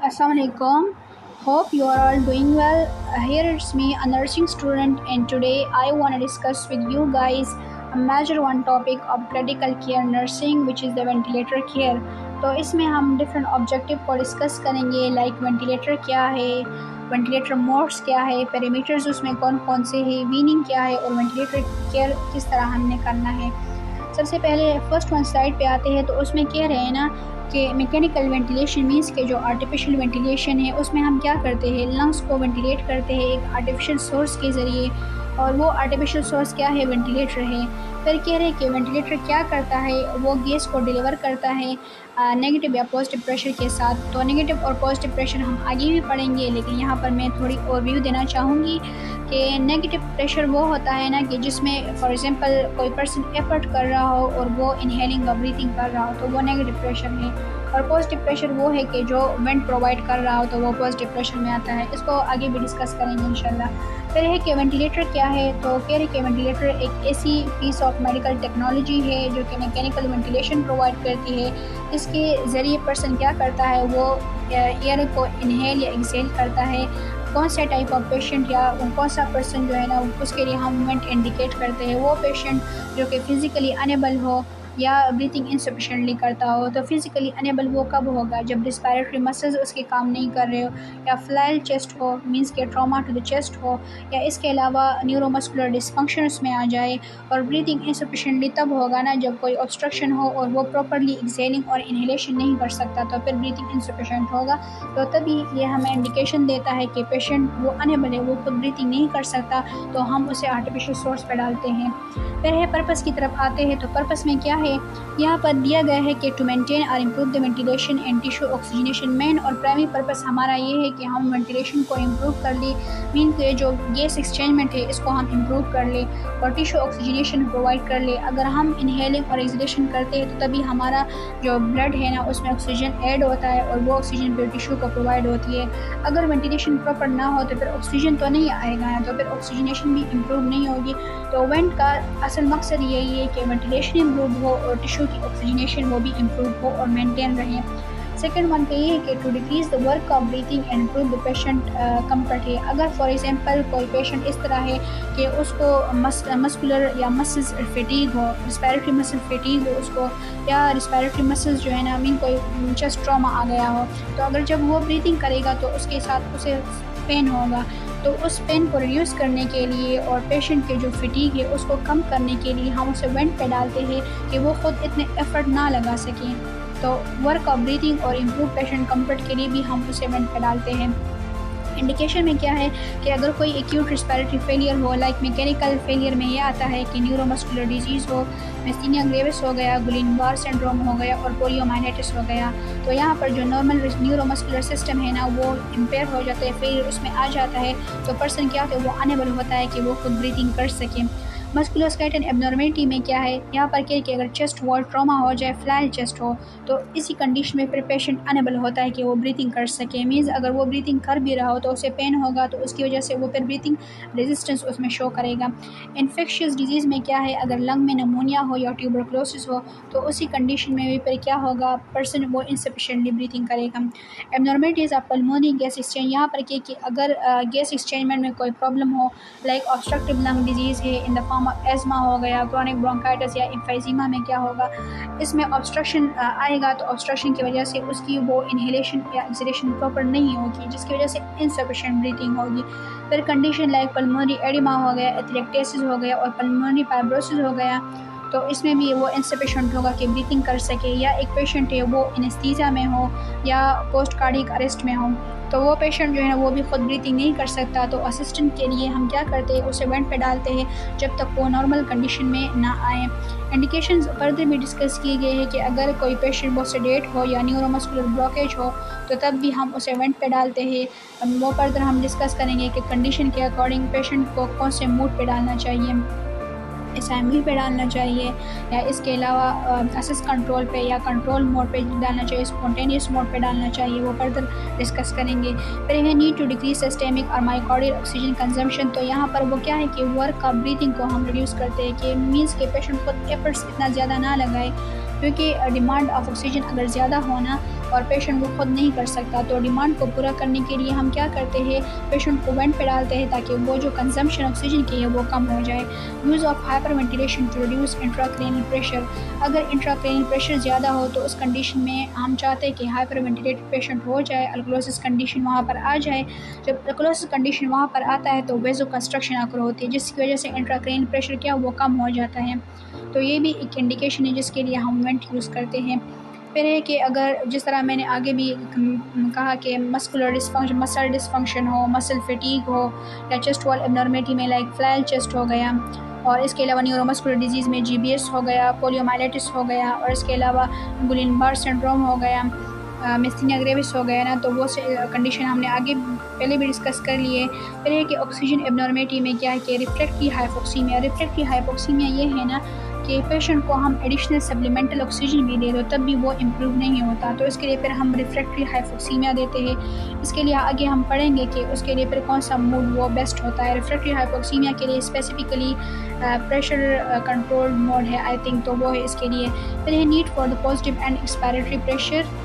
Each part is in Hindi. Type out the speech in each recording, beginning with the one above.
Assalamualaikum. Hope you are all doing well. Here it's me, a nursing student, and today I want to discuss with you guys a major one topic of critical care nursing, which is the ventilator care. तो इसमें हम डिफरेंट ऑब्जेक्टिव को डिस्कस करेंगे, लाइक वेंटिलेटर क्या है, वेंटिलेटर मोड्स क्या है, पैरामीटर्स उसमें कौन कौन से हैं, वीनिंग क्या है और वेंटिलेटर केयर किस तरह हमने करना है। सबसे पहले फर्स्ट वन स्लाइड पे आते हैं, तो उसमें कह रहे हैं ना कि मैकेनिकल वेंटिलेशन मींस के जो आर्टिफिशियल वेंटिलेशन है उसमें हम क्या करते हैं, लंग्स को वेंटिलेट करते हैं एक आर्टिफिशियल सोर्स के ज़रिए, और वो आर्टिफिशियल सोर्स क्या है, वेंटिलेटर है। फिर कह रहे हैं कि वेंटिलेटर क्या करता है, वो गैस को डिलीवर करता है नेगेटिव या पॉजिटिव प्रेशर के साथ। तो नेगेटिव और पॉजिटिव प्रेशर हम आगे भी पढ़ेंगे, लेकिन यहाँ पर मैं थोड़ी ओवरव्यू देना चाहूँगी कि नेगेटिव प्रेशर वो होता है ना कि जिसमें फॉर एग्जांपल कोई पर्सन एफर्ट कर रहा हो और वो इनहेलिंग और ब्रीथिंग कर रहा हो, तो वो नेगेटिव प्रेशर है। और पॉजिटिव प्रेशर वो है कि जो वेंट प्रोवाइड कर रहा हो, तो वो पॉजिटिव प्रेशर में आता है। इसको आगे भी डिस्कस करेंगे इंशाल्लाह। फिर है कि वेंटिलेटर क्या है, तो कह रहे कि वेंटिलेटर एक ऐसी पीस ऑफ मेडिकल टेक्नोलॉजी है जो कि मैकेनिकल वेंटिलेशन प्रोवाइड करती है। इसके ज़रिए पर्सन क्या करता है, वो एयर को इनहेल या एक्सहेल करता है। कौन सा टाइप ऑफ पेशेंट या कौन सा पर्सन जो है ना, उसके लिए हम मूवमेंट इंडिकेट करते हैं। वो पेशेंट जो कि फ़िज़िकली अनेबल हो या ब्रीथिंग इनसफिशेंटली करता हो। तो फिज़िकली अनेबल वो कब होगा, जब रिस्पायरेटरी मसल्स उसके काम नहीं कर रहे हो, या फ्लैल चेस्ट हो मींस के ट्रॉमा टू द चेस्ट हो, या इसके अलावा न्यूरोमस्कुलर डिस्फंक्शन उसमें आ जाए। और ब्रीथिंग इनसफिशेंटली तब होगा ना जब कोई ऑब्स्ट्रक्शन हो और वो प्रॉपरली एक्सहेलिंग और इनहेलेशन नहीं कर सकता, तो फिर ब्रीथिंग इनसफिशेंट होगा। तो तभी ये हमें इंडिकेशन देता है कि पेशेंट वो अनेबल है, वो खुद ब्रीथिंग नहीं कर सकता, तो हम उसे आर्टिफिशियल सोर्स पर डालते हैं। फिर है पर्पस की तरफ आते हैं, तो पर्पस में क्या है, यहाँ पर दिया गया है कि टू मेंटेन और improve the ventilation and tissue oxygenation. Main और प्राइमरी पर्पस हमारा ये है कि हम वेंटिलेशन को इम्प्रूव कर ले, मीन के जो गैस एक्सचेंजमेंट है इसको हम इम्प्रूव कर ले और टिश्यू ऑक्सीजनेशन प्रोवाइड कर ले। अगर हम इनहेलिंग और एक्सहेलेशन करते हैं तो तभी हमारा जो ब्लड है ना उसमें ऑक्सीजन ऐड होता है और वो ऑक्सीजन फिर टिश्यू को प्रोवाइड होती है। अगर वेंटिलेशन प्रॉपर ना हो तो फिर ऑक्सीजन तो नहीं आएगा, तो फिर ऑक्सीजनेशन भी इम्प्रूव नहीं होगी। तो वेंट का असल मकसद यही है कि वेंटिलेशन इम्प्रूव हो और टिश्यू की ऑक्सीजनेशन वो भी इम्प्रूव हो और मेंटेन रहे। सेकेंड वन का ये है कि to decrease the work of breathing and improve the patient comfort है। अगर फॉर एग्जांपल कोई पेशेंट इस तरह है कि उसको मस्कुलर या मसल्स फटीग हो, रिस्पायरेटरी मसल फटीग हो उसको, या रिस्पायरेटरी मसल्स जो है ना मीन कोई चेस्ट ट्रॉमा आ गया हो, तो अगर जब वो ब्रीथिंग करेगा तो उसके साथ उसे पेन होगा। तो उस पेन को रिड्यूस करने के लिए और पेशेंट के जो फटीग है उसको कम करने के लिए हम उसे वेंट पे डालते हैं कि वो ख़ुद इतने एफर्ट ना लगा सकें। तो वर्क ऑफ ब्रीथिंग और इम्प्रूव पेशेंट कंफर्ट के लिए भी हम उसे वेंट पे डालते हैं। इंडिकेशन में क्या है कि अगर कोई एक्यूट रिस्पायरेटरी फेलियर हो, लाइक मैकेनिकल फेलियर में यह आता है कि न्यूरोमस्कुलर डिजीज़ हो, मिस्थीनिया ग्रेविस हो गया, गुलिन-बार सिंड्रोम हो गया और पोलियोमाइलिटिस हो गया। तो यहाँ पर जो नॉर्मल न्यूरोमस्कुलर सिस्टम है ना वो इम्पेयर हो जाता है, फेलियर उसमें आ जाता है, तो पर्सन क्या होता है, वो अनेबल होता है कि वो खुद ब्रीथिंग कर सके। मस्कुलोस्केलेटल एब्नॉर्मेलिटी में क्या है, यहाँ पर क्या कि अगर चेस्ट वॉल ट्रॉमा हो जाए, फ्लैल चेस्ट हो, तो इसी कंडीशन में फिर पेशेंट अनेबल होता है कि वो ब्रीथिंग कर सके। मीन्स अगर वो ब्रीथिंग कर भी रहा हो तो उसे पेन होगा, तो उसकी वजह से वो फिर ब्रीथिंग रेजिस्टेंस उसमें शो करेगा। इन्फेक्शियस डिजीज़ में क्या है, अगर लंग में नमूनिया हो या ट्यूबरक्लोसिस हो, तो उसी कंडीशन में भी फिर क्या होगा, पर्सन वो इनसफिशेंटली ब्रीथिंग करेगा। एब्नॉर्मेलिटीज़ ऑफ पल्मोनरी गैस एक्सचेंज, यहाँ पर क्या कि अगर गैस एक्सचेंजमेंट में कोई प्रॉब्लम हो, लाइक ऑब्स्ट्रक्टिव लंग डिजीज़ है in the form of asthma हो गया, क्रॉनिक ब्रोंकाइटिस या एम्फाइजीमा में क्या होगा, इसमें ऑब्स्ट्रक्शन आएगा, तो ऑब्स्ट्रक्शन की वजह से उसकी वो इनहेलेशन या एक्सहेलेशन प्रॉपर नहीं होगी, जिसकी वजह से इनसफिशिएंट ब्रीथिंग होगी। फिर कंडीशन लाइक पल्मोनरी एडिमा हो गया, एथलेक्टेसिस हो गया और पल्मोनरी फाइब्रोसिस हो गया, तो इसमें भी वो इनसफिशिएंट होगा कि ब्रीथिंग कर सके। या एक पेशेंट है वो एनेस्थीसिया में हो या पोस्ट कार्डियक अरेस्ट में हो, तो वो पेशेंट जो है ना वो भी खुद ब्रीथिंग नहीं कर सकता, तो असिस्टेंट के लिए हम क्या करते हैं, उसे वेंट पे डालते हैं जब तक वो नॉर्मल कंडीशन में ना आए। इंडिकेशंस फर्दर भी डिस्कस किए गए हैं कि अगर कोई पेशेंट बहुत सेडेट हो या न्यूरोमस्कुलर ब्लॉकेज हो, तो तब भी हम उसे वेंट पे डालते हैं। वो फर्दर हम डिस्कस करेंगे कि कंडीशन के अकॉर्डिंग पेशेंट को कौन से मूड पे डालना चाहिए, असेंबली पे डालना चाहिए या इसके अलावा असिस्ट कंट्रोल पे या कंट्रोल मोड पे डालना चाहिए, स्पॉन्टेनियस मोड पे डालना चाहिए, वो फर्दर डिस्कस करेंगे। फिर है नीड टू डिक्रीज सिस्टेमिक और मायोकार्डियल ऑक्सीजन कंजम्पशन, तो यहाँ पर वो क्या है कि वर्क ऑफ ब्रीथिंग को हम रिड्यूस करते हैं कि मीन्स के पेशेंट को एफर्ट्स इतना ज़्यादा ना लगाए, क्योंकि डिमांड ऑफ ऑक्सीजन अगर ज़्यादा होना और पेशेंट वो खुद नहीं कर सकता। तो डिमांड को पूरा करने के लिए हम क्या करते हैं, पेशेंट को वेंट पे डालते हैं ताकि वो जो कंजम्पशन ऑक्सीजन की है वो कम हो जाए। Use of hyper ventilation to reduce intracranial pressure. अगर इंट्राक्रेनियल प्रेशर ज़्यादा हो तो उस कंडीशन में हम चाहते हैं कि हाइपर वेंटिलेटेड पेशेंट हो जाए, अल्कोलोसिस कंडीशन वहाँ पर आ जाए। जब अल्कोलोसिस कंडीशन वहाँ पर आता है तो वेजो कंस्ट्रक्शन आकर होती है, जिसकी वजह से इंट्राक्रेनियल प्रेशर क्या वो कम हो जाता है। तो ये भी एक इंडिकेशन है जिसके लिए हम वेंट यूज़ करते हैं। फिर है कि अगर जिस तरह मैंने आगे भी कहा कि मस्कुलर डिस्फंक्शन, मसल डिस्फंक्शन हो, मसल फटीग हो, या चेस्ट वॉल एबनॉर्मेलिटी में लाइक फ्लैल चेस्ट हो गया, और इसके अलावा न्यूरोमस्कुलर डिजीज़ में GBS हो गया, पोलियोमाइलिटिस हो गया, और इसके अलावा गुलिन-बार सिंड्रोम हो गया, मिस्थीनिया ग्रेविस हो गया ना, तो वो कंडीशन हमने आगे पहले भी डिस्कस कर लिए। फिर है कि ऑक्सीजन एबनॉर्मेलिटी में क्या है कि रिफ्रैक्टरी हाइपोक्सीमिया। रिफ्रैक्टरी हाइपोक्सीमिया ये है ना कि पेशेंट को हम एडिशनल सप्लीमेंटल ऑक्सीजन भी दे दो तब भी वो इम्प्रूव नहीं होता, तो इसके लिए फिर हम रिफ्रैक्टरी हाइपोक्सीमिया देते हैं। इसके लिए आगे हम पढ़ेंगे कि उसके लिए फिर कौन सा मोड वो बेस्ट होता है। रिफ्रैक्टरी हाइपोक्सीमिया के लिए स्पेसिफिकली प्रेशर कंट्रोल मोड है आई थिंक, तो वो है इसके लिए। फिर है need for the positive and expiratory pressure.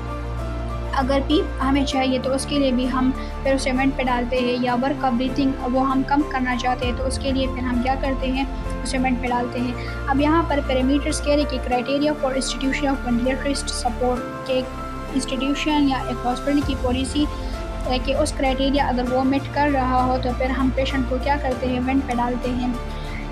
अगर पीप हमें चाहिए तो उसके लिए भी हम फिर उसे वेंट पे डालते हैं, या वर्क का ब्रीथिंग वो हम कम करना चाहते हैं तो उसके लिए फिर हम क्या करते हैं, उसे वेंट पे डालते हैं। अब यहाँ पर पैरामीटर्स कह रहे कि criteria for institution of ventilatory support, के इंस्टीट्यूशन या एक हॉस्पिटल की पॉलिसी कि उस क्राइटेरिया अगर वो मीट कर रहा हो तो फिर हम पेशेंट को क्या करते हैं, वेंट पे डालते हैं।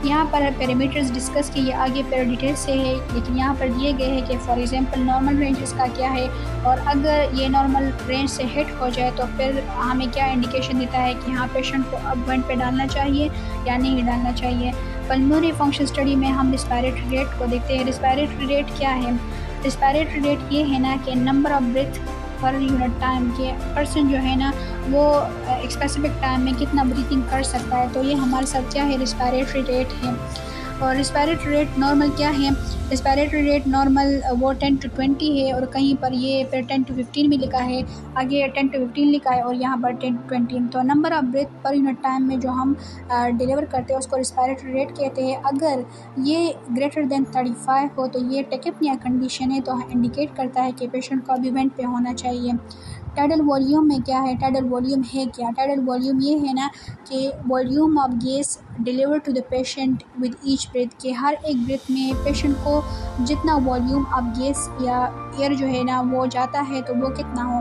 यहाँ पर पैरामीटर्स डिस्कस किए आगे पर डिटेल से है, लेकिन यहाँ पर दिए गए हैं कि फॉर एग्जांपल नॉर्मल रेंज इसका क्या है, और अगर ये नॉर्मल रेंज से हिट हो जाए तो फिर हमें क्या इंडिकेशन देता है कि हाँ पेशेंट को अब वेंट पे डालना चाहिए या नहीं डालना चाहिए। पल्मोनरी फंक्शन स्टडी में हम रिस्पायरेटरी रेट को देखते हैं। रिस्पायरेटरी रेट क्या है, रिस्पायरेटरी रेट ये है ना कि number of breath per unit time के पर्सन जो है ना वो एक स्पेसिफिक टाइम में कितना ब्रीथिंग कर सकता है, तो ये हमारे साथ क्या है, रिस्पायरेटरी रेट है। और रिस्पायरेटरी रेट नॉर्मल क्या है, रिस्पायरेटरी रेट नॉर्मल वो 10 to 20 है, और कहीं पर ये फिर 10 to 15 भी लिखा है, आगे 10 to 15 लिखा है और यहाँ पर 10 to 20। तो number of breath per unit time में जो हम डिलीवर करते हैं उसको रिस्पायरेटरी रेट कहते हैं। अगर ये ग्रेटर देन 35 हो तो ये टेकिपनिया कंडीशन है, तो इंडिकेट करता है कि पेशेंट को अभी वेंट पे होना चाहिए। टाइडल वॉल्यूम में क्या है, टाइडल वॉल्यूम है क्या, टाइडल वॉल्यूम ये है ना कि volume of gas deliver to the patient with each breath, के हर एक ब्रेथ में पेशेंट को जितना वॉल्यूम ऑफ गैस या एयर जो है ना वो जाता है तो वो कितना हो,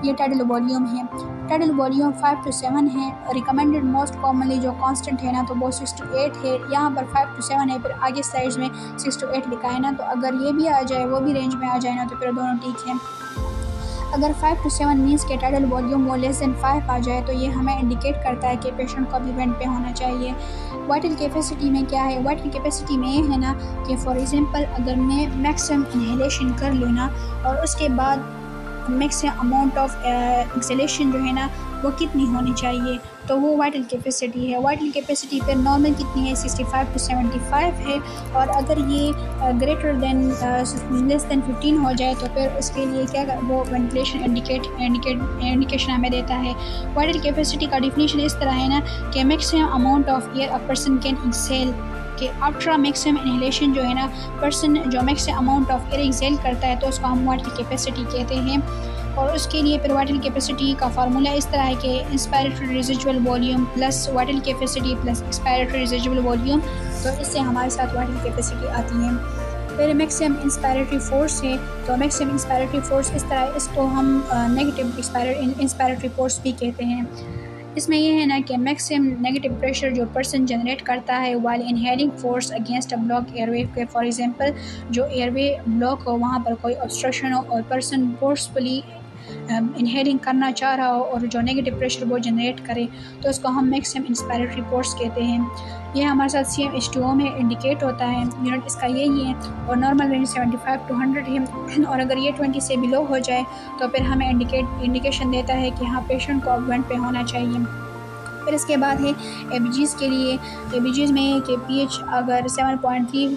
ये टाइडल वॉल्यूम है। टाइडल वॉल्यूम 5 to 7 है। रिकमेंडेड मोस्ट कॉमनली जो कांस्टेंट है ना तो वो 6 to 8 है, यहाँ पर 5 to 7 है, फिर आगे स्लाइड्स में 6 to 8 लिखा है ना, तो अगर ये भी आ जाए वो भी रेंज में आ जाए ना तो फिर दोनों ठीक है। अगर 5 to 7 मीन्स के टाइडल वॉल्यूम वो लेस देन 5 आ जाए तो ये हमें इंडिकेट करता है कि पेशेंट को अभी वेंट पे होना चाहिए। वाइटल कैपेसिटी में क्या है, वाइटल कैपेसिटी में ये है ना कि फॉर एग्जांपल अगर मैं मैक्सिमम इनहेलेशन कर लूँ ना और उसके बाद मैक्सिमम अमाउंट ऑफ एक्सेलेशन जो है ना वो कितनी होनी चाहिए, तो वो वाइटल कैपेसिटी है। वाइटल कैपेसिटी पर नॉर्मल कितनी है, 65 to 75 है, और अगर ये ग्रेटर देन लेस देन 15 हो जाए तो फिर उसके लिए क्या वो वेंटिलेशन इंडिकेशन हमें देता है। वाइटल कैपेसिटी का डिफिनीशन इस तरह है ना कि maximum amount of air a person can exhale, कि आफ्टर मैक्सिमम इनहेलेशन जो है ना पर्सन जो maximum amount of air exhale करता है तो उसको हम वाइटल कैपेसिटी कहते हैं। और उसके लिए फिर वाइटल कैपेसिटी का फार्मूला इस तरह है कि inspiratory residual volume plus vital capacity plus expiratory residual volume, तो इससे हमारे साथ वाइटल कैपेसिटी आती है। फिर मैक्सिमम इंस्पायरेटरी फोर्स है, तो मैक्सिमम इंस्पायरेटरी फोर्स इस तरह, इसको हम नेगेटिव इंस्पायरेटरी फोर्स भी कहते हैं। इसमें यह है ना कि मैक्सिमम नेगेटिव प्रेशर जो पर्सन जनरेट करता है while inhaling force against a block airway के, फॉर एग्जांपल जो एयरवे ब्लॉक हो वहाँ पर कोई ऑब्स्ट्रक्शन हो और पर्सन फोर्सफुली इनहेलिंग करना चाह रहा हो और जो नेगेटिव प्रेशर वो जनरेट करे तो उसको हम मैक्सिमम इंस्पायरेटरी फोर्स कहते हैं। ये हमारे साथ CmH2O में इंडिकेट होता है, यूनिट इसका यही है, और नॉर्मल रेंज 75 to 100 है, और अगर ये 20 से बिलो हो जाए तो फिर हमें इंडिकेशन देता है कि हाँ पेशेंट को अब वेंट पे होना चाहिए। फिर इसके बाद है एबीजीज़ के लिए। एबीजीज़ में कि pH अगर 7.35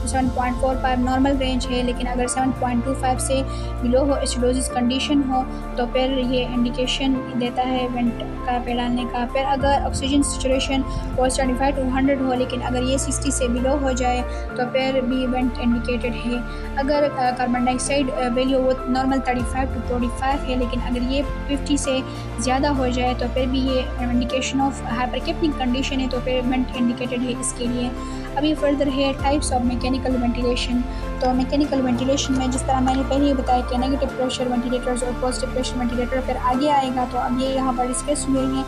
to 7.45 नॉर्मल रेंज है, लेकिन अगर 7.25 से बिलो हो एसिडोसिस कंडीशन हो तो तो फिर ये इंडिकेशन देता है वेंट का पे डालने का। फिर अगर ऑक्सीजन सेचुरेशन 75 to 100 हो, लेकिन अगर ये 60 से बिलो हो जाए तो फिर भी वेंट इंडिकेटेड है। अगर कार्बन डाइऑक्साइड वैल्यू वो नॉर्मल 35 to 45 है, लेकिन अगर ये 50 से ज़्यादा हो जाए तो फिर भी ये इंडिकेशन ऑफ हाइपरकेप्निक कंडीशन है, तो फिर वेंट इंडिकेटेड है इसके लिए। अभी फर्दर है टाइप्स ऑफ मैकेनिकल वेंटिलेशन। तो मैकेनिकल वेंटिलेशन में जिस तरह मैंने पहले ही बताया कि नेगेटिव प्रेशर वेंटिलेटर्स और पॉजिटिव प्रेशर वेंटिलेटर फिर आगे आएगा, तो अब ये यहाँ पर डिस्कस हुए हैं।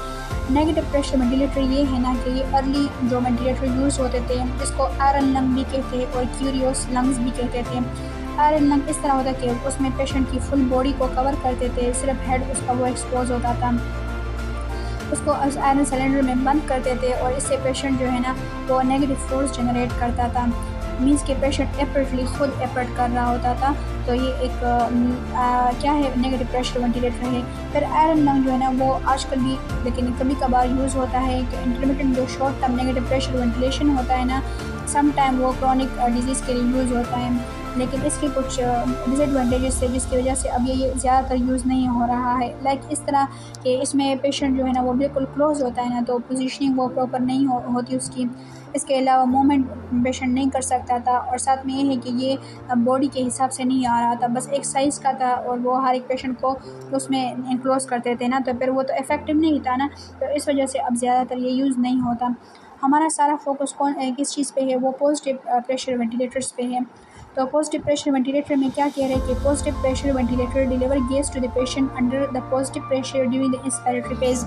नेगेटिव प्रेशर वेंटिलेटर ये है ना कि ये अर्ली जो वेंटिलेटर यूज़ होते थे जिसको आयरन लंग भी कहते हैं और क्यूरियोस लंग्स भी कहते थे। आयरन लंग इस तरह होता है कि उसमें पेशेंट की फुल बॉडी को कवर करते थे, सिर्फ हेड उसका वो एक्सपोज होता था, उसको आयरन सिलेंडर में बंद करते थे और इससे पेशेंट जो है ना वो नेगेटिव फोर्स जनरेट करता था। मीन्स के पेशेंट एफर्टली खुद एफर्ट कर रहा होता था। तो ये एक क्या है नेगेटिव प्रेशर वेंटिलेटर है। फिर आयरन लंग जो है ना वो आजकल भी लेकिन कभी कभार यूज़ होता है कि इंटरमिटेंट जो short term negative pressure ventilation होता है ना, सम टाइम वो क्रॉनिक डिजीज़ के लिए यूज़ होता है, लेकिन इसके कुछ डिसएडवांटेजेस है जिसकी वजह से अब ये ज़्यादातर यूज़ नहीं हो रहा है। लाइक इस तरह कि इसमें पेशेंट जो है ना वो बिल्कुल क्लोज होता है ना, तो पोजीशनिंग वो प्रॉपर नहीं होती उसकी। इसके अलावा मूवमेंट पेशेंट नहीं कर सकता था, और साथ में ये है कि ये बॉडी के हिसाब से नहीं आ रहा था, बस एक साइज़ का था और वो हर एक पेशेंट को उसमें इनक्लोज करते थे ना, तो फिर वो तो इफ़ेक्टिव नहीं था ना, तो इस वजह से अब ज़्यादातर ये यूज़ नहीं होता। हमारा सारा फोकस किस चीज़ पे है, वो पॉजिटिव प्रेशर वेंटिलेटर्स पे है। तो पॉजिटिव प्रेशर वेंटिलेटर में क्या कह रहे हैं कि positive pressure ventilator deliver gas to the patient under the positive pressure during the inspiratory phase.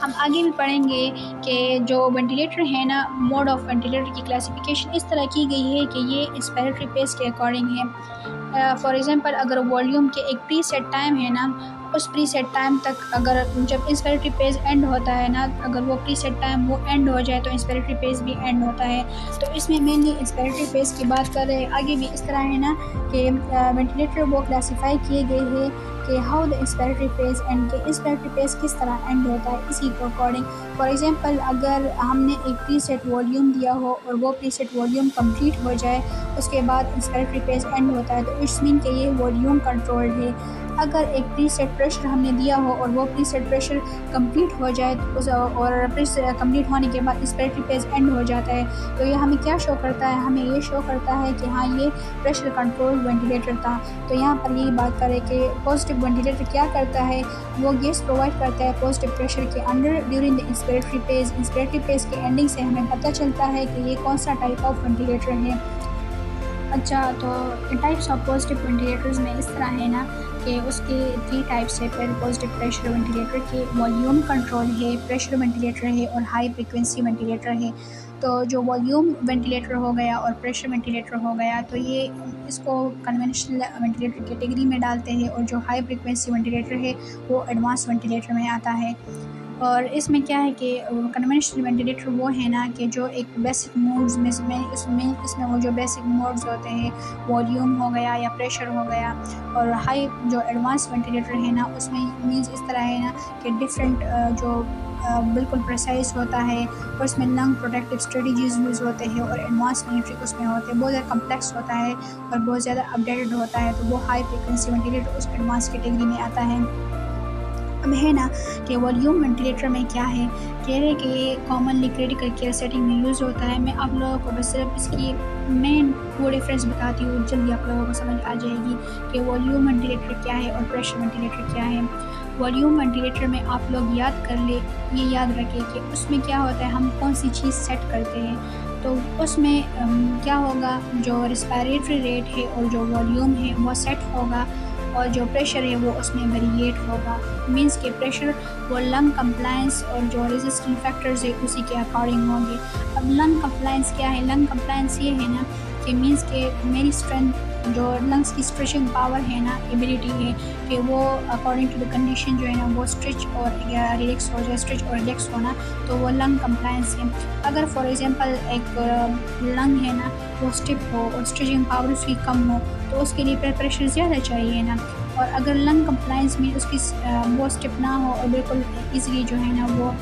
हम आगे भी पढ़ेंगे कि जो वेंटिलेटर है ना, मोड ऑफ वेंटिलेटर की क्लासिफिकेशन इस तरह की गई है कि ये इंस्पिरेटरी फेज के अकॉर्डिंग है। फॉर एग्जांपल अगर वॉल्यूम के एक प्री सेट टाइम है ना, उस प्री सेट टाइम तक अगर जब इंस्पिरेटरी फेज एंड होता है ना, अगर वो प्री सेट टाइम वो एंड हो जाए तो इंस्पिरेटरी फेज भी एंड होता है। तो इसमें मेनली इंस्पिरेटरी फेज की बात कर रहे हैं। आगे भी इस तरह है ना कि वेंटिलेटर वो क्लासीफाई किए गए हैं कि how the inspiratory phase and के इंस्पिरेटरी फेज किस तरह एंड होता है इसी के अकॉर्डिंग। फॉर एग्जांपल अगर हमने एक प्री सेट वॉल्यूम दिया हो और वो प्री सेट वॉल्यूम कंप्लीट हो जाए उसके बाद इंस्पिरेटरी फेज एंड होता है, तो इट्स मीन कि ये वॉल्यूम कंट्रोल्ड है। अगर एक प्री सेट प्रेशर हमने दिया हो और वो प्री सेट प्रेशर कंप्लीट हो जाए तो उस और प्रेशर कंप्लीट होने के बाद इंस्पिरेटरी फेज एंड हो जाता है, तो ये हमें क्या शो करता है, हमें ये शो करता है कि हाँ ये प्रेशर कंट्रोल वेंटिलेटर था। तो यहाँ पर यही बात करें कि पॉजिटिव वेंटिलेटर क्या करता है, वो गैस प्रोवाइड करता है पॉजिटिव प्रेशर के under during the inspiratory phase. Inspiratory phase के एंडिंग से हमें पता चलता है कि ये कौन सा टाइप ऑफ वेंटिलेटर है। अच्छा, तो टाइप्स ऑफ पॉजिटिव वेंटिलेटर्स में इस तरह है ना कि उसके 3 टाइप्स है। फिर पॉजिटिव प्रेशर वेंटिलेटर के वॉल्यूम कंट्रोल है, प्रेशर वेंटिलेटर है और हाई फ्रिक्वेंसी वेंटिलेटर है। तो जो वॉल्यूम वेंटिलेटर हो गया और प्रेशर वेंटिलेटर हो गया तो ये इसको कन्वेंशनल वेंटिलेटर कैटेगरी में डालते हैं, और जो हाई फ्रिक्वेंसी वेंटिलेटर है वो एडवांस वेंटिलेटर में आता है। और इसमें क्या है कि कन्वेंशनल वेंटिलेटर वो है ना कि जो एक बेसिक मोड्स में इसमें वो जो बेसिक मोड्स होते हैं वॉल्यूम हो गया या प्रेशर हो गया, और हाई जो एडवांस वेंटिलेटर है ना उसमें मीन्स इस तरह है ना कि डिफरेंट जो बिल्कुल प्रिसाइज होता है और उसमें लंग प्रोटेक्टिव स्ट्रेटजीज़ यूज़ होते हैं और एडवांस मिलिट्री उसमें होते हैं, बहुत ज़्यादा कम्प्लेक्स होता है और बहुत ज़्यादा अपडेटेड होता है, तो वो हाई फ्रिक्वेंसी वेंटिलेटर उस एडवांस कैटेगरी में आता है। अब है ना कि वॉल्यूम वेंटिलेटर में क्या है, कह रहे कि ये कॉमनली क्रिटिकल केयर सेटिंग में यूज़ होता है। मैं आप लोगों को बस सिर्फ इसकी मेन वो डिफरेंस बताती हूँ, जल्दी आप लोगों को समझ आ जाएगी कि वॉल्यूम वेंटिलेटर क्या है और प्रेशर वेंटिलेटर क्या है। वॉल्यूम वेंटिलेटर में आप लोग याद कर ले, ये याद रखें कि उसमें क्या होता है, हम कौन सी चीज़ सेट करते हैं। तो उसमें क्या होगा, जो रिस्पायरेटरी रेट है और जो वॉल्यूम है वो सेट होगा, और जो प्रेशर है वो उसमें वेरिएट होगा। मींस के प्रेशर वो लंग कंप्लायंस और जो रेजिस्टेंट फैक्टर्स है उसी के अकॉर्डिंग होंगे। अब लंग कंप्लायंस क्या है, लंग कंप्लायंस ये है ना कि मींस के मेरी स्ट्रेंथ जो लंग्स की स्ट्रेचिंग पावर है ना, एबिलिटी है कि वो अकॉर्डिंग टू द कंडीशन जो है ना वो स्ट्रेच और रिलैक्स हो जाए, स्ट्रेच और रिलैक्स होना, तो वो लंग कंप्लायंस है। अगर फॉर एग्जांपल एक लंग है ना वो स्टिफ हो और स्ट्रेचिंग पावर उसकी कम हो तो उसके लिए प्रेशर ज़्यादा चाहिए ना, और अगर लंग कंप्लाइंस में उसकी वो स्टेप ना हो और बिल्कुल ईज़िली जो है ना वो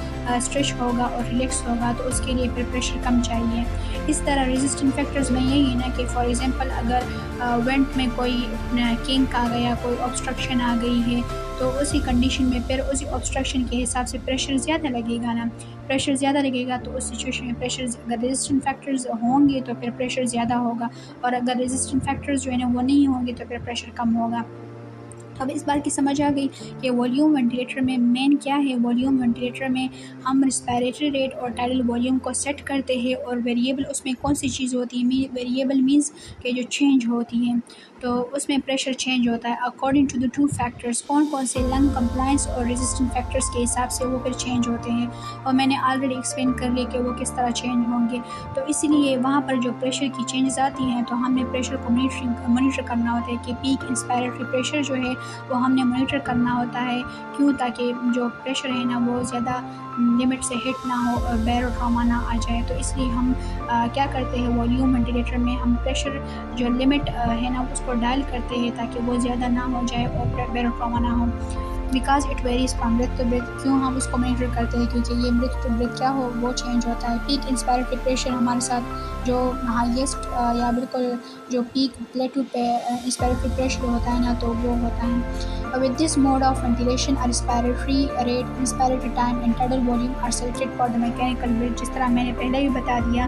स्ट्रेच होगा और रिलैक्स होगा, तो उसके लिए फिर प्रेशर कम चाहिए। इस तरह रेजिस्टेंट फैक्टर्स में यही है ना कि फॉर एग्जांपल अगर वेंट में कोई किंक आ गया, कोई ऑब्स्ट्रक्शन आ गई है, तो उसी कंडीशन में फिर उसी ऑब्स्ट्रक्शन के हिसाब से प्रेशर ज़्यादा लगेगा ना। प्रेशर ज़्यादा लगेगा तो उस सिचुएशन में प्रेशर, अगर रेजिस्टेंट फैक्टर्स होंगे तो फिर प्रेशर ज़्यादा होगा, और अगर रेजिस्टेंट फैक्टर्स जो है ना वो नहीं होंगे तो फिर प्रेशर कम होगा। तो अब इस बार की समझ आ गई कि वॉल्यूम वेंटिलेटर में मेन क्या है। वॉल्यूम वेंटिलेटर में हम रिस्पायरेटरी रेट और टाइडल वॉल्यूम को सेट करते हैं, और वेरिएबल उसमें कौन सी चीज़ होती है, वेरिएबल मीन्स कि जो चेंज होती है, तो उसमें प्रेशर चेंज होता है according to the two factors. कौन कौन से लंग कंप्लाइंस और रेजिस्टेंट फैक्टर्स के हिसाब से वो फिर चेंज होते हैं, और मैंने ऑलरेडी एक्सप्लेन कर लिया कि वो किस तरह चेंज होंगे। तो इसीलिए वहाँ पर जो प्रेशर की चेंजेस आती हैं तो हमने प्रेशर को मॉनिटर करना होता है कि पीक इंस्पायरेटरी प्रेशर जो है वो हमने मॉनिटर करना होता है। क्यों? ताकि जो प्रेशर है ना वो ज़्यादा लिमिट से हिट ना हो और बैरोट्रॉमा ना आ जाए। तो इसलिए हम क्या करते हैं, वॉल्यूम वेंटिलेटर में हम प्रेशर जो लिमिट है ना उसको डायल करते हैं ताकि वो ज़्यादा ना हो जाए और बैरोट्रॉमा ना हो। Because it varies from breath to breath. क्यों हम उसको मॉनिटर करते हैं? क्योंकि ये ब्रेथ टू ब्रेथ क्या हो वो चेंज होता है। पीक इंस्पायरेटरी प्रेशर हमारे साथ जो हाईएस्ट या बिल्कुल जो पीक प्लेटू पे इंस्पायरेटरी प्रेशर होता है ना, तो वो होता है। With this mode of ventilation respiratory rate, inspiratory time and tidal volume are selected for the mechanical breath. जिस तरह मैंने पहले भी बता दिया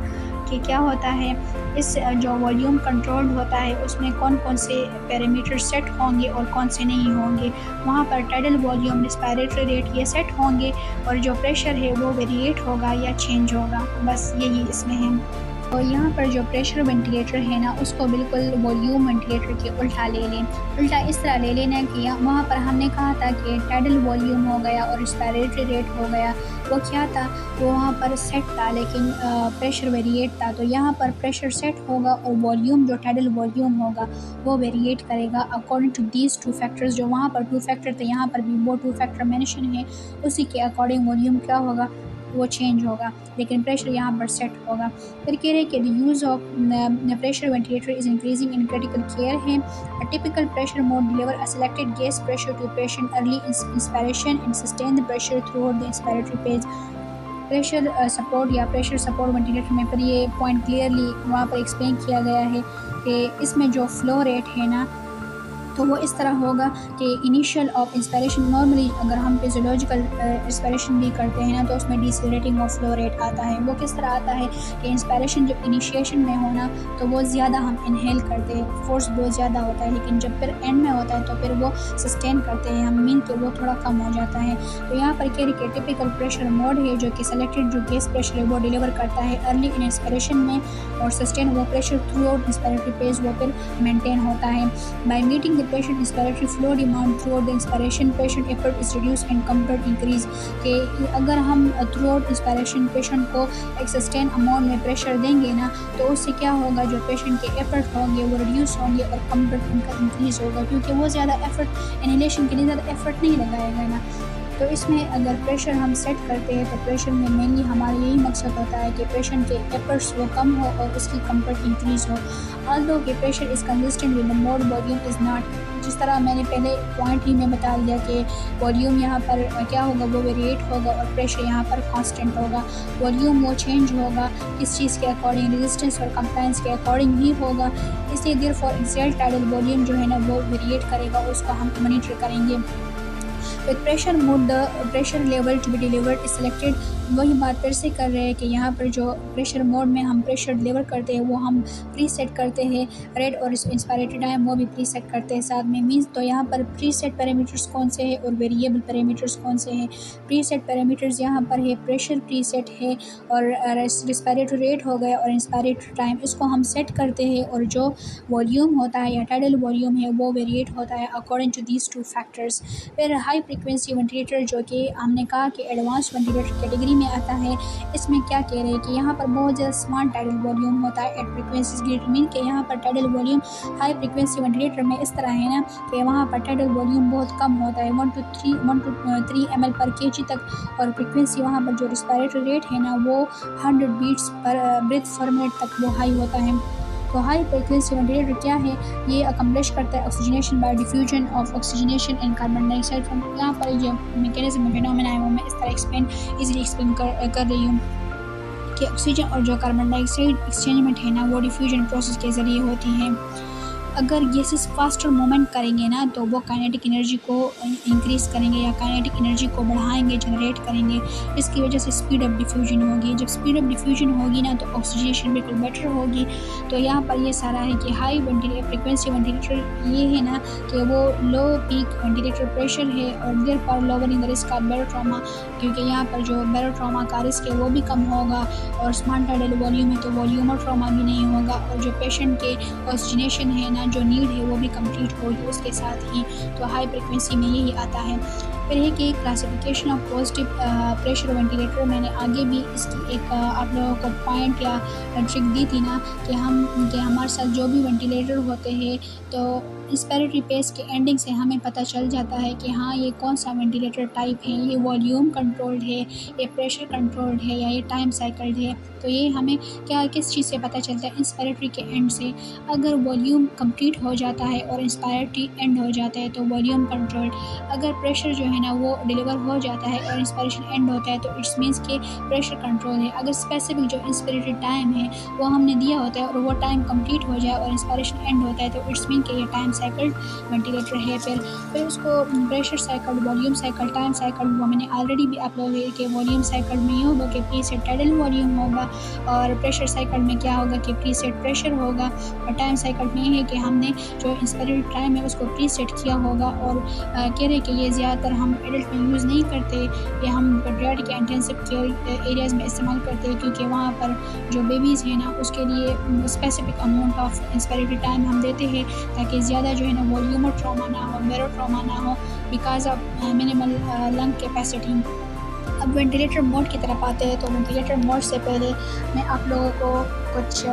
कि क्या होता है, इस जो वॉल्यूम कंट्रोल्ड होता है उसमें कौन कौन से पैरामीटर सेट होंगे और कौन से नहीं होंगे। वहाँ पर टाइडल वॉल्यूम, रेस्पायरेटरी रेट ये सेट होंगे, और जो प्रेशर है वो वेरिएट होगा या चेंज होगा, बस यही इसमें है। और यहाँ पर जो प्रेशर वेंटिलेटर है ना उसको बिल्कुल वॉल्यूम वेंटिलेटर के उल्टा ले लें। उल्टा इस तरह ले लेना कि वहाँ पर हमने कहा था कि टाइडल वॉल्यूम हो गया और रेस्पायरेटरी रेट हो गया, वो क्या था, वो वहाँ पर सेट था लेकिन प्रेशर वेरिएट था। तो यहाँ पर प्रेशर सेट होगा और वॉल्यूम जो टाइडल वॉल्यूम होगा वो वेरिएट करेगा according to these two factors. जो वहाँ पर टू फैक्टर थे यहाँ पर भी वो टू फैक्टर मेंशन है, उसी के अकॉर्डिंग वॉल्यूम क्या होगा वो चेंज होगा, लेकिन प्रेशर यहाँ पर सेट होगा। फिर कह रहे हैं कि the use of pressure ventilator is increasing in critical care है। A typical pressure mode deliver a selected gas pressure to patient early inspiration and sustain the pressure throughout the inspiratory phase. Pressure support या प्रेशर सपोर्ट वेंटिलेटर में फिर ये पॉइंट क्लियरली वहाँ पर एक्सप्लेन किया गया है कि इसमें जो फ्लो रेट है ना तो वो इस तरह होगा कि इनिशियल ऑफ इंस्पायरेशन, नॉर्मली अगर हम फिजियोलॉजिकल इंस्पायरेशन भी करते हैं ना तो उसमें डिसेलरेटिंग ऑफ फ्लो रेट आता है। वो किस तरह आता है कि इंस्पायरेशन जब इनिशिएशन में होना तो वो ज़्यादा हम इनहेल करते हैं, फोर्स बहुत ज़्यादा होता है, लेकिन जब फिर एंड में होता है तो फिर वो सस्टेन करते हैं हम, मीन तो वो थोड़ा कम हो जाता है। तो यहाँ पर कह रही टिपिकल प्रेशर मोड है जो कि सेलेक्टेड जो गैस प्रेशर है वो डिलीवर करता है अर्ली इन इंस्पायरेशन में, और सस्टेन वो pressure throughout inspiratory phase वो फिर मेंटेन होता है। By meeting patient inspiratory flow demand throughout the inspiration patient effort is reduced and comfort increase। कि अगर हम throughout inspiration patient को एक सस्टेन अमाउंट में प्रेशर देंगे ना तो उससे क्या होगा, जो पेशेंट के एफर्ट होंगे वो रिड्यूस होंगे और कम्फर्ट उनका इंक्रीज़ होगा, क्योंकि वो ज़्यादा एफर्ट इनहेलेशन के लिए ज़्यादा एफर्ट नहीं लगाएगा ना। तो इसमें अगर प्रेशर हम सेट करते हैं तो प्रेशर में मेनली हमारा यही मकसद होता है कि पेशेंट के एफर्ट्स वो कम हो और उसकी कंफर्ट इंक्रीज़ हो। ऑल्दो कि pressure is consistent with the mode, volume is not. जिस तरह मैंने पहले पॉइंट ही में बता दिया कि वॉल्यूम यहाँ पर क्या होगा वो वेरिएट होगा और प्रेशर यहाँ पर कांस्टेंट होगा। वॉल्यूम वो चेंज होगा किस चीज़ के अकॉर्डिंग, रेजिस्टेंस और कंप्लायंस के अकॉर्डिंग ही होगा। इसलिए देयरफॉर एक्सेल टाइडल वॉल्यूम जो है ना वो वेरिएट करेगा, उसको हम मॉनिटर करेंगे। With pressure mode the pressure level to be delivered is selected. वही बात फिर से कर रहे हैं कि यहाँ पर जो प्रेशर मोड में हम प्रेशर डिलीवर करते हैं वो हम प्री सेट करते हैं, रेट और इंस्पायरेटरी टाइम वो भी प्री सेट करते हैं साथ में। मीन्स तो यहाँ पर प्री सेट पैरामीटर्स कौन से हैं और वेरिएबल पैरामीटर्स कौन से हैं। प्री सेट पैरामीटर्स यहाँ पर है प्रेशर प्री सेट है, और रेस्पायरेटरी रेट हो गया और इंस्पायरेटरी टाइम, इसको हम सेट करते हैं। और जो वॉल्यूम होता है या टाइडल वॉल्यूम है वो वेरिएट होता है according to these two factors. फिर हाई फ्रिक्वेंसी वेंटिलेटर जो कि हमने कहा कि एडवांस वेंटिलेटर कैटेगरी में आता है। इसमें क्या कह रहे हैं कि यहाँ पर बहुत ज़्यादा स्मॉल टाइडल वॉल्यूम होता है एट फ्रिक्वेंसीज ग्रेटर, मीन कि यहाँ पर tidal volume high frequency ventilator में इस तरह है ना कि वहाँ पर टाइडल वॉल्यूम बहुत कम होता है 1 to 3 ml पर kg तक, और फ्रिक्वेंसी वहाँ पर जो रेस्पायरेटरी रेट है ना वो 100 बीट्स पर ब्रेथ पर मिनट तक वो हाई होता है। तो हाई फ्रीक्वेंसी वेंटिलेटर क्या है, ये अकम्प्लिश करता है oxygenation bye diffusion of oxygenation and carbon dioxide from. यहाँ पर जो मैकेनिज्म फिनोमेना है वो मैं इस तरह इजीली एक्सप्लेन कर रही हूँ कि ऑक्सीजन और जो कार्बन डाइऑक्साइड एक्सचेंजमेंट है ना वो डिफ्यूजन प्रोसेस के ज़रिए होती है। अगर गैसेस फास्टर मूवमेंट करेंगे ना तो वो काइनेटिक एनर्जी को इंक्रीज़ करेंगे या काइनेटिक एनर्जी को बढ़ाएंगे, जनरेट करेंगे। इसकी वजह से स्पीड ऑफ डिफ्यूजन होगी। जब स्पीड ऑफ डिफ्यूजन होगी ना तो ऑक्सीजनेशन बिल्कुल बेटर होगी। तो यहाँ पर ये सारा है कि हाई फ्रिक्वेंसी वेंटिलेटर ये है ना कि वो लो पीक वेंटिलेटर प्रेशर है और देयर पर लोअरिंग द रिस्क ऑफ बैरोट्रामा, क्योंकि यहाँ पर जो बैरोट्रामा का रिस्क है वो भी कम होगा और स्मॉल टाइडल वॉल्यूम है तो वॉल्यूमर ट्रामा भी नहीं होगा और जो पेशेंट के ऑक्सीजनेशन है ना जो नीड है वो भी कंप्लीट होगी उसके साथ ही। तो हाई फ्रिक्वेंसी में यही आता है। फिर है कि classification of positive pressure ventilator, मैंने आगे भी इसकी एक आप लोगों को पॉइंट या ट्रिक दी थी ना कि हमारे साथ जो भी वेंटिलेटर होते हैं तो इंस्पिरेटरी पेस के एंडिंग से हमें पता चल जाता है कि हाँ ये कौन सा वेंटिलेटर टाइप है, ये वॉल्यूम कंट्रोल्ड है, ये प्रेशर कंट्रोल्ड है या ये टाइम साइकिल्ड है। तो ये हमें किस चीज़ से पता चलता है, इंस्पिरेटरी के एंड से। अगर वॉल्यूम कंप्लीट हो जाता है और इंस्पिरेटरी एंड हो जाता है तो वॉल्यूम कंट्रोल्ड। अगर प्रेशर जो है ना वो डिलीवर हो जाता है और इंस्पिरेशन एंड होता है तो इट्स मीन्स के प्रेशर कंट्रोल है। अगर स्पेसिफिक जो इंस्पिरेटरी टाइम है वो हमने दिया होता है और वो टाइम कंप्लीट हो जाए और इंस्पिरेशन एंड होता है तो इट्स मीन कि ये टाइम साइकिल वेंटिलेटर है। फिर उसको pressure cycle, volume cycle, time cycle, वो मैंने ऑलरेडी भी आप लोगों के वॉल्यूम साइकिल में ये होगा कि प्री सेट टाइडल वॉल्यूम होगा और प्रेशर साइकिल में क्या होगा कि प्री सेट प्रेशर होगा और टाइम साइकिल में ये है कि हमने जो इंस्पिरेटरी टाइम है उसको प्री सेट किया होगा। और कह रहे कि ये ज़्यादातर हम एडल्ट में यूज़ नहीं करते, ये हम पेडियाट्रिक या इंटेंसिव केयर एरियाज़ में इस्तेमाल करते हैं क्योंकि वहाँ पर जो बेबीज़ हैं ना उसके लिए specific amount of inspiratory time हम देते हैं ताकि ज़्यादा जो है ना वॉल्यूमर ट्रॉमा ना हो, बैरोट्रॉमा ना हो because of minimal lung capacity. अब वेंटिलेटर मोड की तरफ आते हैं तो वेंटिलेटर मोड से पहले मैं आप लोगों को कुछ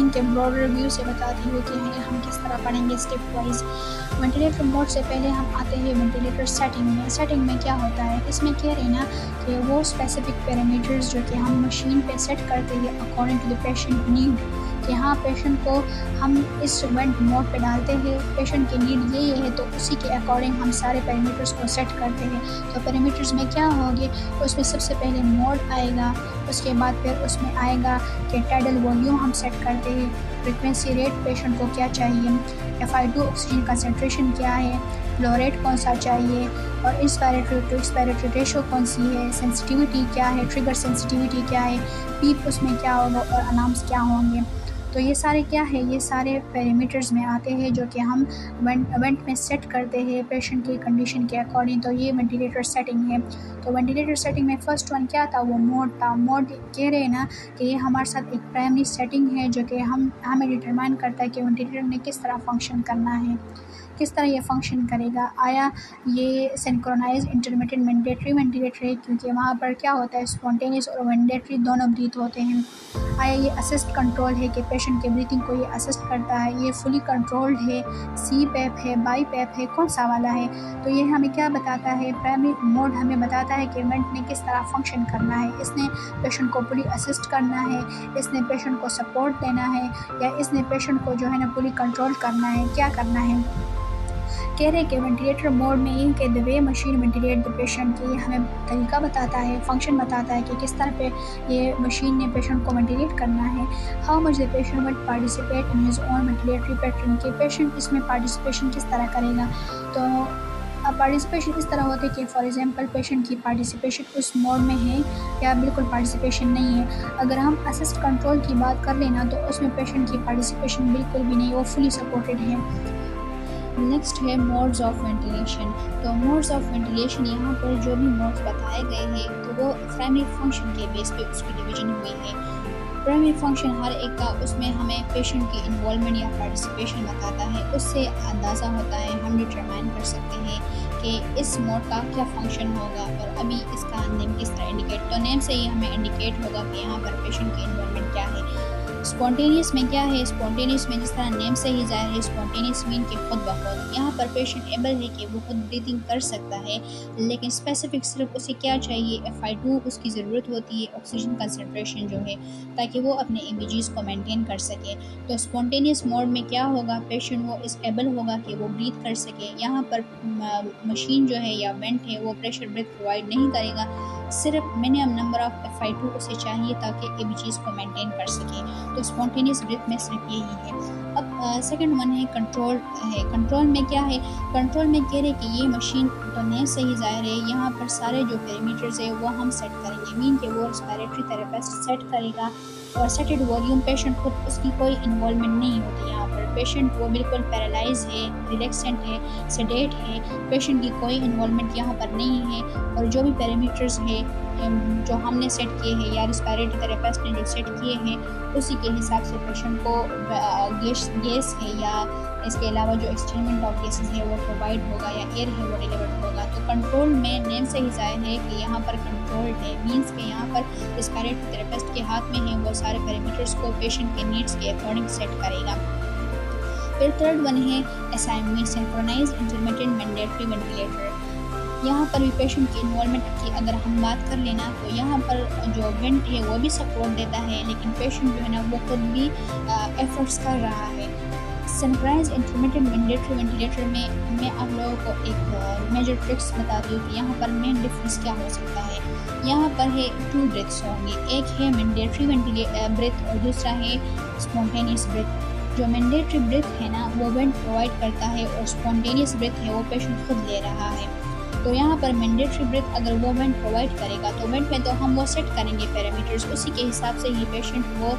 इनके ब्रॉड रिव्यू से बताती हूँ कि हम किस तरह पढ़ेंगे स्टेप वाइज। वेंटिलेटर मोड से पहले हम आते हैं वेंटिलेटर सेटिंग में। सेटिंग में क्या होता है, इसमें कह रहे हैं ना कि वो स्पेसिफिक पैरामीटर्स जो कि हम मशीन पे सेट करते हैं according to the patient need, कि हाँ पेशेंट को हम इस वेंट मोड पे डालते हैं, पेशेंट की नीड ये है तो उसी के अकॉर्डिंग हम सारे पैरामीटर्स को सेट करते हैं। तो पैरामीटर्स में क्या होंगे, उसमें सबसे पहले मोड आएगा, उसके बाद फिर उसमें आएगा कि टाइडल वॉल्यूम हम सेट करते हैं, फ्रीक्वेंसी रेट पेशेंट को क्या चाहिए, FiO2 ऑक्सीजन कंसनट्रेशन क्या है, फ्लो रेट कौन सा चाहिए और इंस्पिरेटरी टू एक्सपिरेटरी रेशो कौन सी है, सेंसिटिविटी क्या है, ट्रिगर सेंसिटिविटी क्या है, पीप उसमें क्या होगा और अलार्म्स क्या होंगे। तो ये सारे क्या है, ये सारे पैरामीटर्स में आते हैं जो कि हम वेंट में सेट करते हैं पेशेंट की कंडीशन के अकॉर्डिंग। तो ये वेंटिलेटर सेटिंग है। तो वेंटिलेटर सेटिंग में फर्स्ट वन क्या था, वो मोड था। मोड कह रहे हैं ना कि ये हमारे साथ एक प्राइमरी सेटिंग है जो कि हमें डिटरमाइन करता है कि वेंटिलेटर ने किस तरह फंक्शन करना है, किस तरह ये फंक्शन करेगा। आया ये सिंक्रोनाइज इंटरमिटेंट मैंडेटरी वेंटिलेटर है क्योंकि वहाँ पर क्या होता है स्पॉन्टेनियस और मैंडेटरी दोनों ब्रीथ होते हैं। आया ये असिस्ट कंट्रोल है कि पेशेंट के ब्रीथिंग को ये असिस्ट करता है। ये फुली कंट्रोल्ड है, सी पैप है, बाई पैप है, कौन सा वाला है। तो ये हमें क्या बताता है, प्राइमरी मोड हमें बताता है कि वेंट ने किस तरह फंक्शन करना है। इसने पेशेंट को फुली असिस्ट करना है, इसने पेशेंट को सपोर्ट देना है या इसने पेशेंट को जो है ना फुली कंट्रोल करना है, क्या करना है। कह रहे कि वेंटिलेटर मोड में ये कि the way machine ventilate the patient की हमें तरीका बताता है, फंक्शन बताता है कि किस तरह पे ये मशीन ने पेशेंट को वेंटिलेट करना है। How much the patient will participate in his own ventilatory pattern, के पेशेंट इसमें पार्टिसिपेशन किस तरह करेगा। तो पार्टिसिपेशन इस तरह होता है कि फॉर एग्जांपल पेशेंट की पार्टिसिपेशन उस मोड में है या बिल्कुल पार्टिसिपेशन नहीं है। अगर हम असिस्ट कंट्रोल की बात कर लेना तो उसमें पेशेंट की पार्टिसिपेशन बिल्कुल भी नहीं, वो फुली सपोर्टेड है। नेक्स्ट है मोड्स ऑफ वेंटिलेशन। तो मोड्स ऑफ वेंटिलेशन यहाँ पर जो भी मोड्स बताए गए हैं तो वो प्राइमरी फंक्शन के बेस पे उसकी डिवीजन हुई है। प्राइमरी फंक्शन हर एक का उसमें हमें पेशेंट की इन्वॉल्वमेंट या पार्टिसिपेशन बताता है, उससे अंदाज़ा होता है, हम डिटरमाइन कर सकते हैं कि इस मोड का क्या फंक्शन होगा और अभी इसका नेम किस तरह इंडिकेट। तो नेम से ही हमें इंडिकेट होगा कि यहाँ पर पेशेंट की इन्वॉल्वमेंट क्या है। स्पॉन्टेनियस में क्या है, स्पॉन्टेनियस में जिस तरह नेम से ही ज़ाहिर है, स्पॉन्टेनियस मीन के खुद ब खुद। यहाँ पर पेशेंट एबल है कि वो खुद ब्रीथिंग कर सकता है, लेकिन स्पेसिफिक सिर्फ उसे क्या चाहिए, FI2 उसकी ज़रूरत होती है, ऑक्सीजन कंसनट्रेशन जो है, ताकि वो अपने इमेजेस को मेंटेन कर सके। तो स्पॉन्टेनियस मोड में क्या होगा, पेशेंट वो इस एबल होगा कि वो ब्रीथ कर सके। यहाँ पर मशीन जो है या वेंट है वो प्रेशर ब्रेथ प्रोवाइड नहीं करेगा, सिर्फ मिनिमम नंबर ऑफ FI2 उसे चाहिए ताकि इमेजेस को मेंटेन कर सके। तो स्पॉन्टेनियस ब्रीथ में सिर्फ यही है। अब सेकंड वन है कंट्रोल है। कंट्रोल में क्या है, कंट्रोल में कह रहे कि ये मशीन तो नेम से ही ज़ाहिर है, यहाँ पर सारे जो पैरामीटर्स है वो हम सेट करेंगे, मीन कि वो रेस्पिरेटरी थेरेपिस्ट सेट करेगा और सेटेड वॉल्यूम पेशेंट खुद उसकी कोई इन्वॉल्वमेंट नहीं होती। यहाँ पर पेशेंट वो बिल्कुल पैरालाइज है, रिलैक्सेंट है, सेडेट है, पेशेंट की कोई इन्वॉल्वमेंट यहाँ पर नहीं है। और जो भी पैरामीटर्स है जो हमने सेट किए हैं या रेस्पिरेटरी थेरेपिस्ट ने जो सेट किए हैं उसी के हिसाब से पेशेंट को गैस है या इसके अलावा जो एक्सचेंजमेंट ऑफ गैसेस है वो प्रोवाइड होगा या एयर है वो डिलीवर्ड होगा। तो कंट्रोल में नेम से ही ज़ाहिर है कि यहाँ पर कंट्रोल है, मीन्स के यहाँ पर रेस्पिरेटरी थेरेपिस्ट के हाथ में है, वो सारे पैरामीटर्स को पेशेंट के नीड्स के अकॉर्डिंग सेट करेगा। फिर थर्ड वन है SIMV, synchronize intermittent mandatory ventilator. यहाँ पर भी पेशेंट की इन्वॉल्वमेंट की अगर हम बात कर लेना तो यहाँ पर जो वेंट है वो भी सपोर्ट देता है, लेकिन पेशेंट जो है ना वो खुद भी एफर्ट्स कर रहा है। सिंक्रोनाइज इंटरमिटेंट मैंडेटरी वेंटिलेटर में मैं आप लोगों को एक मेजर ट्रिक्स बताती हूँ कि यहाँ पर मेन डिफरेंस क्या हो सकता है। यहाँ पर है 2 ब्रेथ्स होंगे, एक है मैंडेटरी ब्रेथ और दूसरा है स्पॉन्टेनियस ब्रेथ। जो मैंडेटरी ब्रेथ है ना वो वेंट प्रोवाइड करता है और स्पॉन्टेनियस ब्रेथ है वो पेशेंट खुद ले रहा है। तो यहाँ पर मैंडेटरी ब्रेथ अगर वो वेंट प्रोवाइड करेगा तो वेंट में तो हम वो सेट करेंगे पैरामीटर्स, उसी के हिसाब से ही पेशेंट वो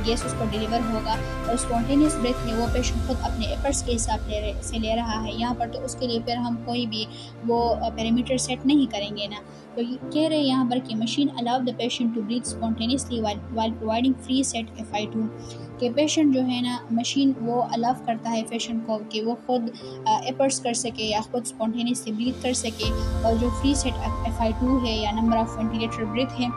गैस उसको डिलीवर होगा। और स्पॉन्टेनियस ब्रेथ है वो पेशेंट खुद अपने एफर्ट्स के हिसाब से ले रहा है, यहाँ पर तो उसके लिए फिर हम कोई भी वो पैरामीटर सेट नहीं करेंगे ना। तो कह रहे हैं यहाँ पर कि machine allow the patient to breathe spontaneously while providing free set FI2 कि पेशेंट जो है ना मशीन वो अलाउ करता है पेशेंट को कि वो खुद एफर्ट्स कर सके या खुद स्पॉन्टेनियसली ब्रीथ कर सके। और जो फ्री सेट FI2 है या नंबर ऑफ वेंटिलेटर ब्रेथ है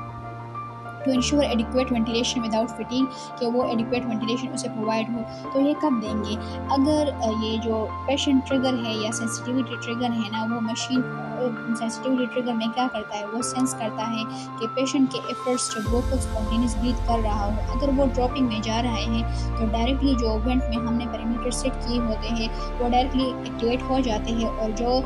to ensure adequate ventilation without fitting, कि वो एडिक्वेट वेंटिलेशन उसे प्रोवाइड हो। तो ये कब देंगे, अगर ये जो पेशेंट ट्रिगर है या सेंसिटिविटी ट्रिगर है ना, वो मशीन सेंसिटिविटी ट्रिगर में क्या करता है, वो सेंस करता है कि पेशेंट के एफर्ट्स जब वो खुद स्पॉन्टेनियस ब्रीथ कर रहा हो, अगर वो ड्रॉपिंग में जा रहे हैं तो डायरेक्टली जो वेंट में हमने पैरामीटर सेट किए होते हैं वो डायरेक्टली एक्टिवेट हो जाते हैं और जो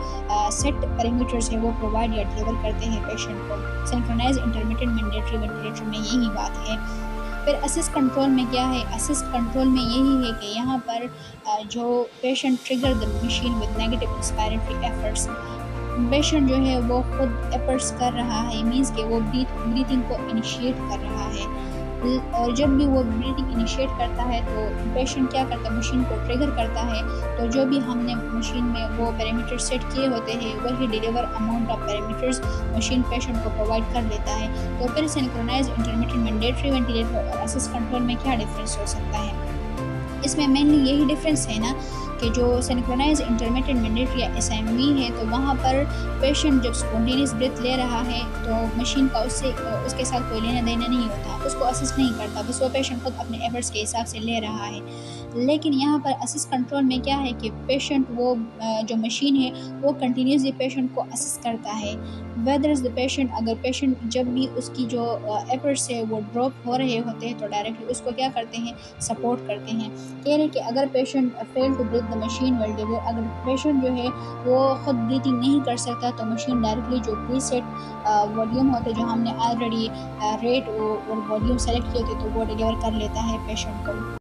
सेट पैरामीटर्स है वो प्रोवाइड या डिलीवर करते हैं पेशेंट को। सिंक्रोनाइज इंटरमिटेंट मैंडेटरी वेंटिलेटर में यही बात है। फिर असिस्ट कंट्रोल में क्या है, असिस्ट कंट्रोल में यही है कि यहाँ पर जो patient trigger the machine with negative respiratory efforts, patient जो है वो खुद एफर्ट्स कर रहा है, मीन्स कि वो ब्रीथिंग को इनिशिएट कर रहा है। और जब भी वो ब्रीथिंग इनिशिएट करता है तो पेशेंट क्या करता है, मशीन को ट्रिगर करता है। तो जो भी हमने मशीन में वो पैरामीटर सेट किए होते हैं वही deliver amount of parameters machine patient को प्रोवाइड कर लेता है। तो फिर सिंक्रोनाइज इंटरमिटेंट मैंडेटरी वेंटिलेटर और असिस्ट कंट्रोल में क्या डिफरेंस हो सकता है, इसमें मेनली यही डिफरेंस है ना कि जो सिंक्रोनाइज इंटरमिटेंट मैंडेटरी या SIMV है तो वहाँ पर पेशेंट जब स्पॉन्टेनियस ब्रेथ ले रहा है तो मशीन का उसके साथ कोई लेना देना नहीं होता, उसको असिस्ट नहीं करता, बस वो पेशेंट खुद अपने एफर्ट्स के हिसाब से ले रहा है। लेकिन यहाँ पर असिस्ट कंट्रोल में क्या है कि पेशेंट वो जो मशीन है वो कंटिन्यूसली पेशेंट को असिस्ट करता है। वेदर इज़ द पेशेंट, अगर पेशेंट जब भी उसकी जो एफर्ट्स है वो ड्रॉप हो रहे होते हैं तो डायरेक्टली उसको क्या करते हैं, सपोर्ट करते हैं। कह रहे कि अगर patient fail to breathe the machine will deliver, अगर पेशेंट जो है वो खुद ब्रीथिंग नहीं कर सकता तो मशीन डायरेक्टली जो प्रीसेट वॉल्यूम होते जो हमने ऑलरेडी रेट और वॉल्यूम सेलेक्ट किए थे तो वो डिलीवर कर लेता है पेशेंट को।